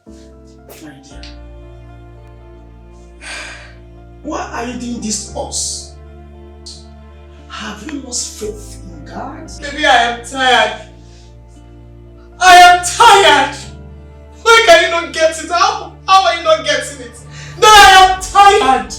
My dear, why are you doing this to us? Have you lost faith in God? Baby, I am tired. I am tired. Why can you not get it? How are you not getting it? No, I am tired.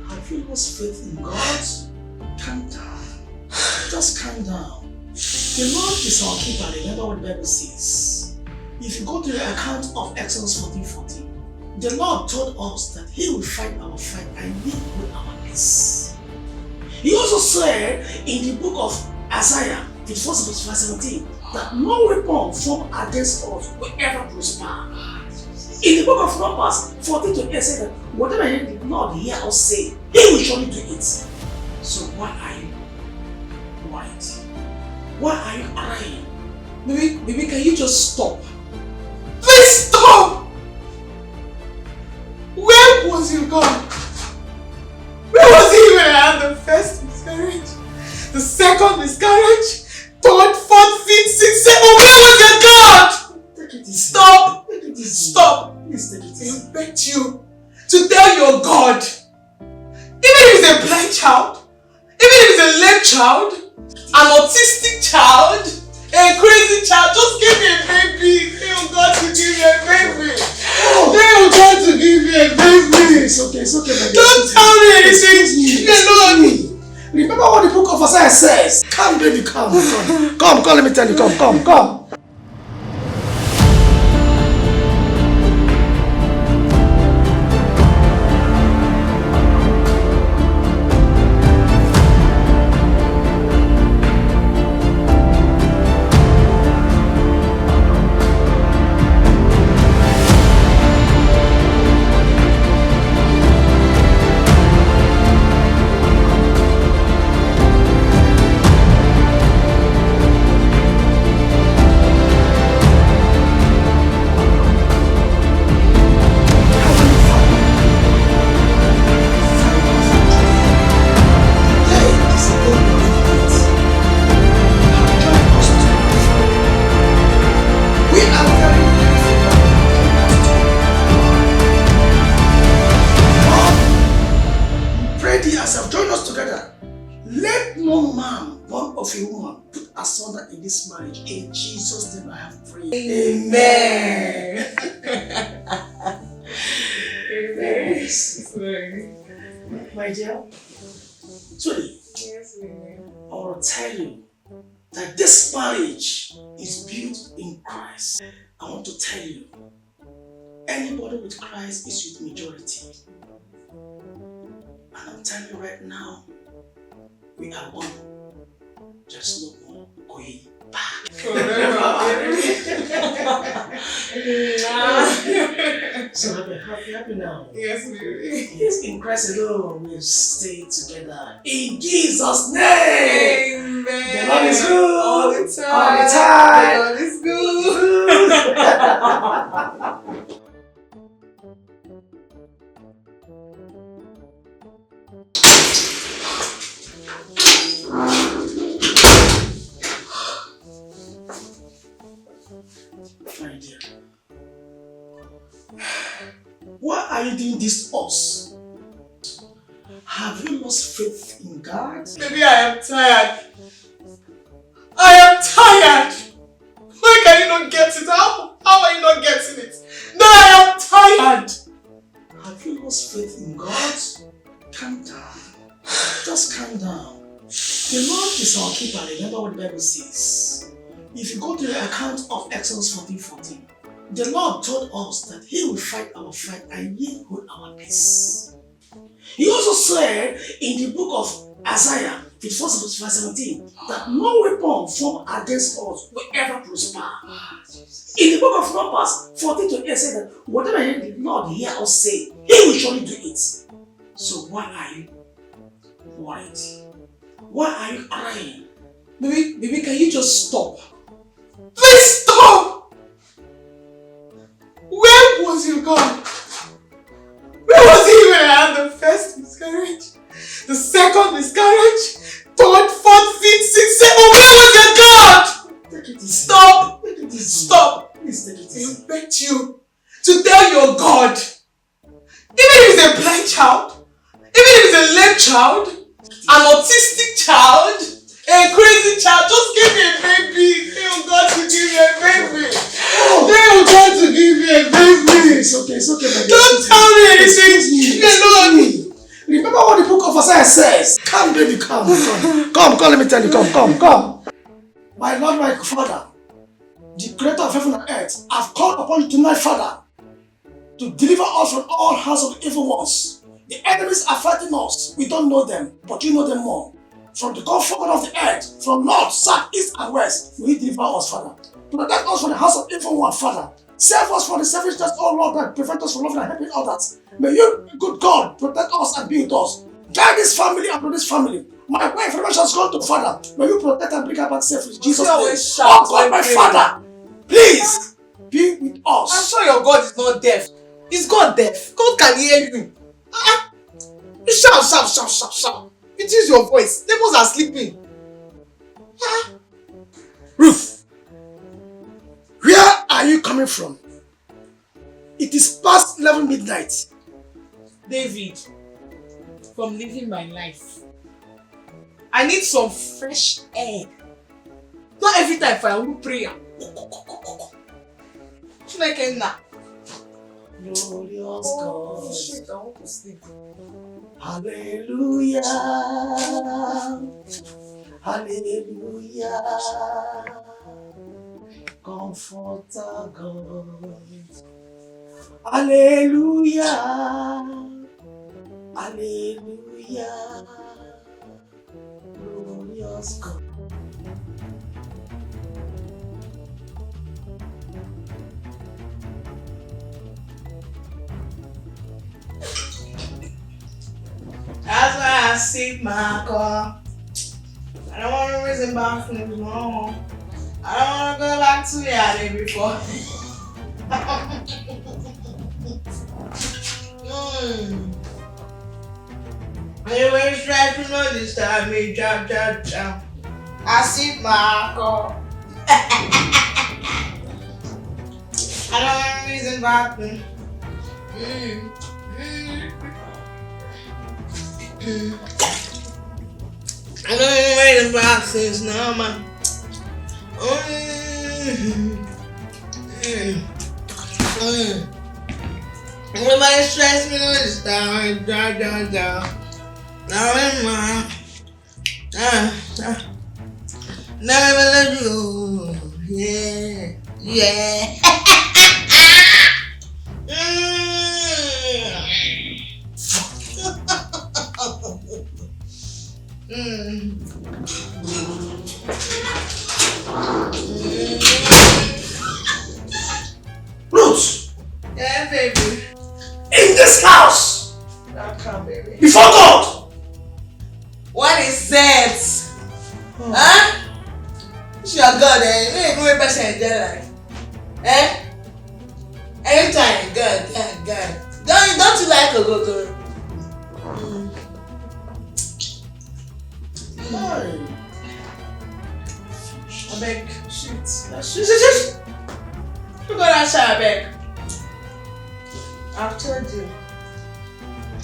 Have you lost faith in God? Calm down. Just calm down. The Lord is our keeper. Remember what the Bible says. If you go to the account of Exodus 14:14, the Lord told us that He will fight our fight and we will our peace. He also said in the book of Isaiah 54:17 that no weapon formed against us will ever prosper. In the book of Numbers 14:8 said that whatever the Lord hear us say, He will surely do it. So why are you worried? Why are you crying? Baby, can you just stop? Please stop! Where was you gone? Where was he when I had the first miscarriage? The second miscarriage? Third, fourth, fifth, sixth, seventh? Where was your God? Take it easy. Stop! Take it easy. Stop! Please take it easy. I begged you to tell your God. Even if it's a blind child, even if it's a lame child, an autistic child, a crazy child, just give me a baby. Tell God to give me a baby. Tell God to give me a baby. It's okay, my dear. Don't tell me anything. Excuse me. Remember what the book of Isaiah says. Come, baby, come, let me tell you, come. This marriage in Jesus' name I have prayed. Amen. Yes. My dear, sorry. Yes, baby. I want to tell you that this marriage is built in Christ. I want to tell you, anybody with Christ is with majority. And I'm telling you right now, we are one. There's no more going back. So happy now. Yes, baby. Yes, in Christ alone we stay together. In Jesus' name. Amen. The Lord is good. All the time. All the time. The Lord is good. My dear, why are you doing this to us? Have you lost faith in God? Baby, I am tired. I am tired. Why can you not get it? How are you not getting it? No, I am tired. Have you lost faith in God? Calm down. Just calm down. The Lord is our keeper. Remember what the Bible says. If you go to the account of Exodus 14:14, the Lord told us that He will fight our fight and we hold our peace. He also said in the book of Isaiah 54:17 that no weapon formed against us will ever prosper. In the book of Numbers 14:8 said that whatever the Lord hear us say, He will surely do it. So why are you worried? Why are you crying? Baby, can you just stop? Please stop! Where was you gone? Where was he when I had the first miscarriage? The second miscarriage? Third, fourth, fifth, sixth, seventh? Where was your God? Take it easy. Stop! Take it easy. Stop! Please take it I easy. begged you to tell your God, even if it's a blind child, even if it's a lame child, an autistic child, a crazy child, just give me a baby. Tell God to give me a baby. Tell God to give me a baby. It's okay, my dear. Don't tell me anything. Excuse me. Remember what the book of Isaiah says. Come, baby, come, let me tell you, come. My Lord, my Father, the creator of heaven and earth, I've called upon you tonight, Father, to deliver us from all hands of the evil ones. The enemies are fighting us. We don't know them, but you know them more. From the comfort of the earth, from north, south, east, and west, will you deliver us, Father? Protect us from the hands of evil one, Father. Save us from the selfishness, oh Lord, that prevent us from loving and helping others. May you, good God, protect us and be with us. Guide this family and this family. My wife, whenever she has gone to Father, may you protect and bring her back safely. Jesus' name. Oh God, my Father, please be with us. I'm sure your God is not deaf. Is God deaf? God can hear you. You shout. It is your voice. Devils are sleeping. Ruth, where are you coming from? It is past 11 midnight. David, from living my life, I need some fresh air. Not every time for a prayer. Glorious God. Shit, I want to sleep. Hallelujah. Hallelujah. Comforter God. Hallelujah. Hallelujah. Glorious God. That's why I sit my car. I don't want to reason bathrooms no more. I don't want to go back to where I did before. Anyway, try to know this time, me jump. I sit my car. I don't want to reason bathroom. I don't even wait about things now, man. Nobody stress me on this time. Down. Now in my never let you go. Yeah. Ruth! Yeah, baby. In this house! Come, baby. Before God! What is that? Huh? It's your God, eh? You ain't no person in their life. Eh? Anytime, God. Don't you like a go-go? I beg. Shit. You go outside, I beg. I've told you.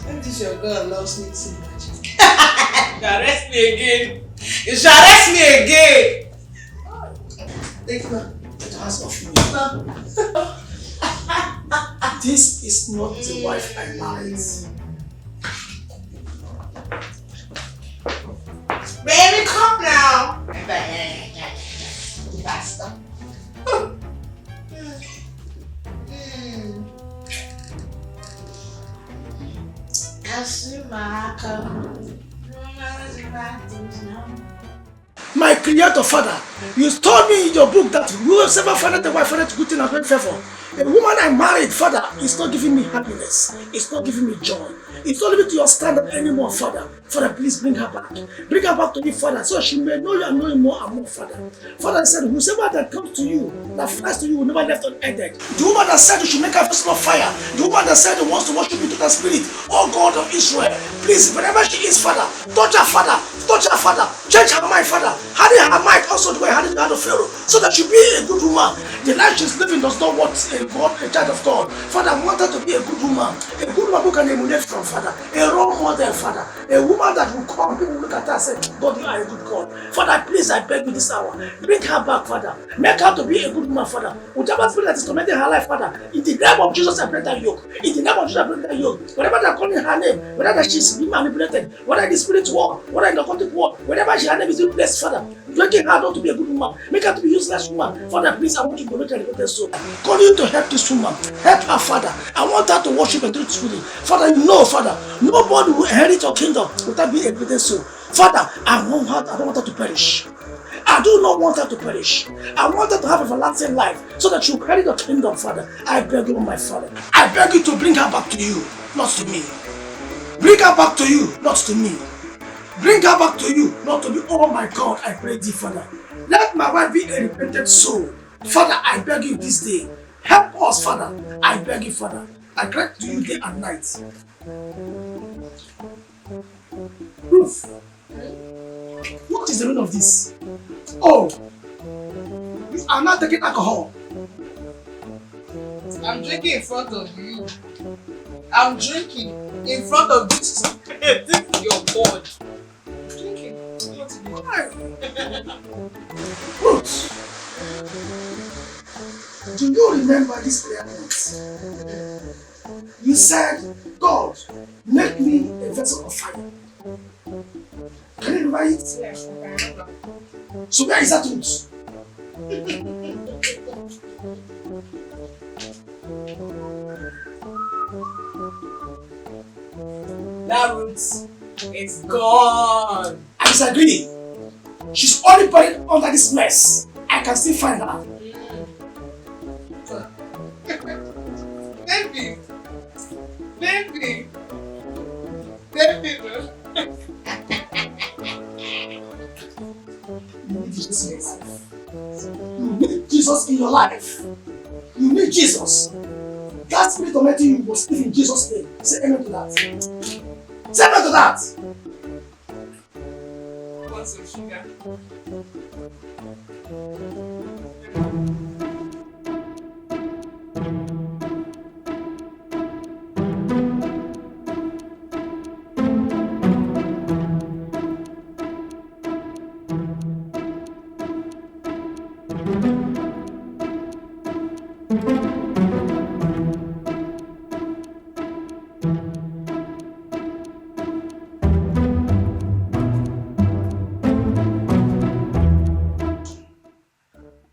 If this your girl loves me too much. You arrest me again. You should arrest me again. Take me. Get your hands off me. This is not the wife I married. Baby, come now. Faster. I see my cup. My creator Father, you told me in your book that whoever findeth a wife findeth good thing and great favor. The woman I married, Father, is not giving me happiness. It's not giving me joy. It's not living to your standard anymore, Father. Father, please bring her back. Bring her back to me, Father, so she may know you and know you more and more, Father. Father said, whosoever that comes to you, that flies to you, will never left unaided. The woman that said you should make her vessel of fire. The woman that said you wants to worship you to the Spirit. Oh God of Israel, please, wherever she is, Father, touch her, Father. touch her, Father. Change her mind, Father. Harden her mind also the way harden the heart of Pharaoh, so that she be a good woman. The life she's living does not want a child of God. Father, I want her to be a good woman. A good woman who can emulate from, Father. A role model, Father. A woman that will come, people will look at her and say, God, you are a good God. Father, please, I beg you this hour. Bring her back, Father. Make her to be a good woman, Father. Whatever spirit that is tormenting her life, Father. In the name of Jesus, I break that yoke. In the name of Jesus, I break that yoke. Whatever they're calling her name, whether she's being manipulated, whether in the spirit world, whether in the content world, whenever her name is replaced, Father, making her not to be a good woman, make her to be useless woman. Father, please, I want you to make her a good soul. Continue to help this woman, help her, Father. I want her to worship and do it truly. Father, you know, Father, nobody will inherit your kingdom without being a good soul. Father, I don't want her to perish. I do not want her to perish. I want her to have everlasting life so that she will carry the kingdom, Father. I beg you, my Father. I beg you to bring her back to you, not to me. Bring her back to you, not to me. Bring her back to you, not to me. Oh my God, I pray thee, Father. Let my wife be a repentant soul. Father, I beg you this day. Help us, Father. I beg you, Father. I cry to you day and night. Ruth, what is the meaning of this? Oh, you are not taking alcohol. I'm drinking in front of you. I'm drinking in front of this. This is your God. I'm drinking. Ruth, do you remember this prayer point? You said, God, make me a vessel of fire. Can you remember it? Yes, I remember. So where is that Ruth? That root is gone. I disagree. She's only buried under this mess. I can still find her. David. You need Jesus in your life. You need Jesus in your life. You need Jesus. That spirit tormenting you was in Jesus' name. Say amen to that. Say amen to that. Want some sugar?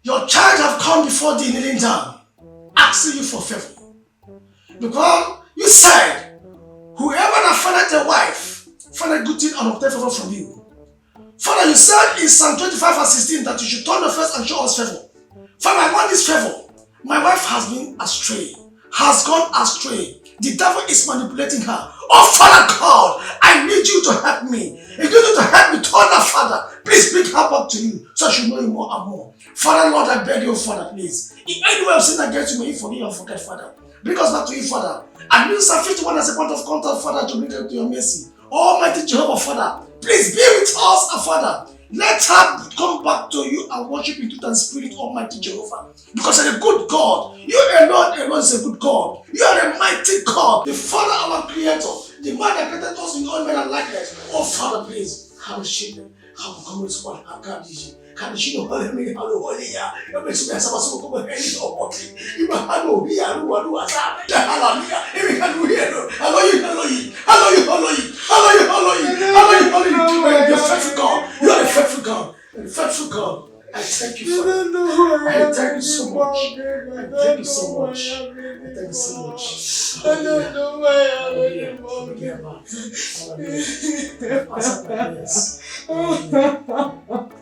Your child have come before thee kneeling down, asking you for favor. Because you said, whoever that findeth a wife, find a good thing and obtain favor from you. Father, you said in Psalm 25 and 16 that you should turn the face and show us favor. Father, I want this favor. My wife has been astray, has gone astray. The devil is manipulating her. Oh, Father God, I need you to help me. If you need to help me, turn her, Father. Please bring her back to you so she know you more and more. Father, Lord, I beg you, Father, please. If any way I've sinned against you, may you forgive and forget, Father. Bring us back to you, Father. And use Psalm 51 as a point of contact, Father, to bring them to your mercy. Almighty Jehovah, Father, please be with us, Father. Let her come back to you and worship in truth and spirit, Almighty Jehovah. Because you're a good God. You alone is a good God. You are a mighty God. The Father, our Creator. The man that created us in your own manner and likeness. Oh, Father, please. Have a children. Have a common squad. Have a can she know how many holy ya? It makes me some come and any of what you know here, who are hallelujah. If can do here, hallelujah. You're faithful God. You are a faithful God. A faithful God. I thank you for that. I thank you so much. I thank you so much. I thank you so much. I don't know why I'm anymore.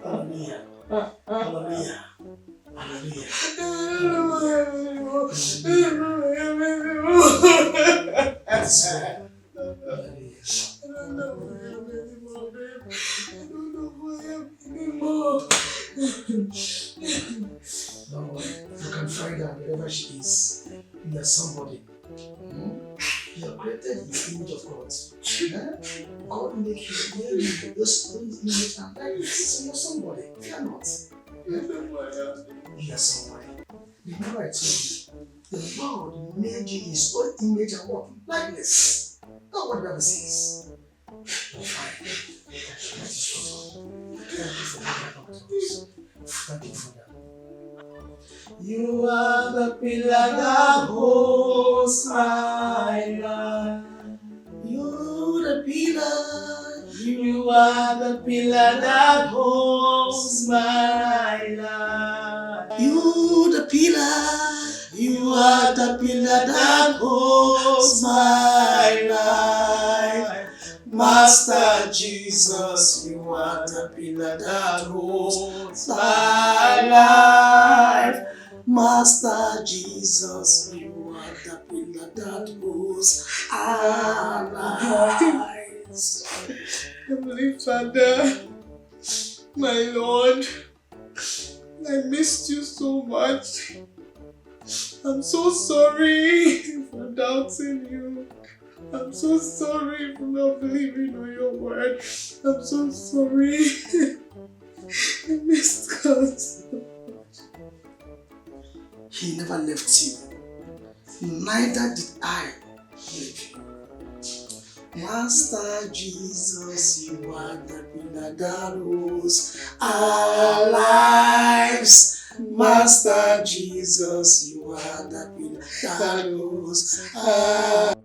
Hallelujah. Hallelujah. Hallelujah. Don't worry, you can find her wherever she is. You are somebody. You created in the image of God. God make you in those image and likeness. So you're somebody. Fear not. You're somebody. Remember I told you, the Lord made you in his own image and what? Likeness. Not what the Bible says. Fine. That is what. Thank you for that. You are the pillar that holds my life. You're the pillar. You are the pillar that holds my life. You the pillar. You are the pillar that holds my life. Master Jesus, you are the pillar that holds my life. Master Jesus, you are the pillar that holds our lives. Heavenly Father, my Lord, I missed you so much. I'm so sorry for doubting you. I'm so sorry for not believing on your word. I'm so sorry. I missed God so much. He never left you. Neither did I leave you. Master Jesus, you are the pillar that holds our lives. Master Jesus, you are the pillar that holds our lives.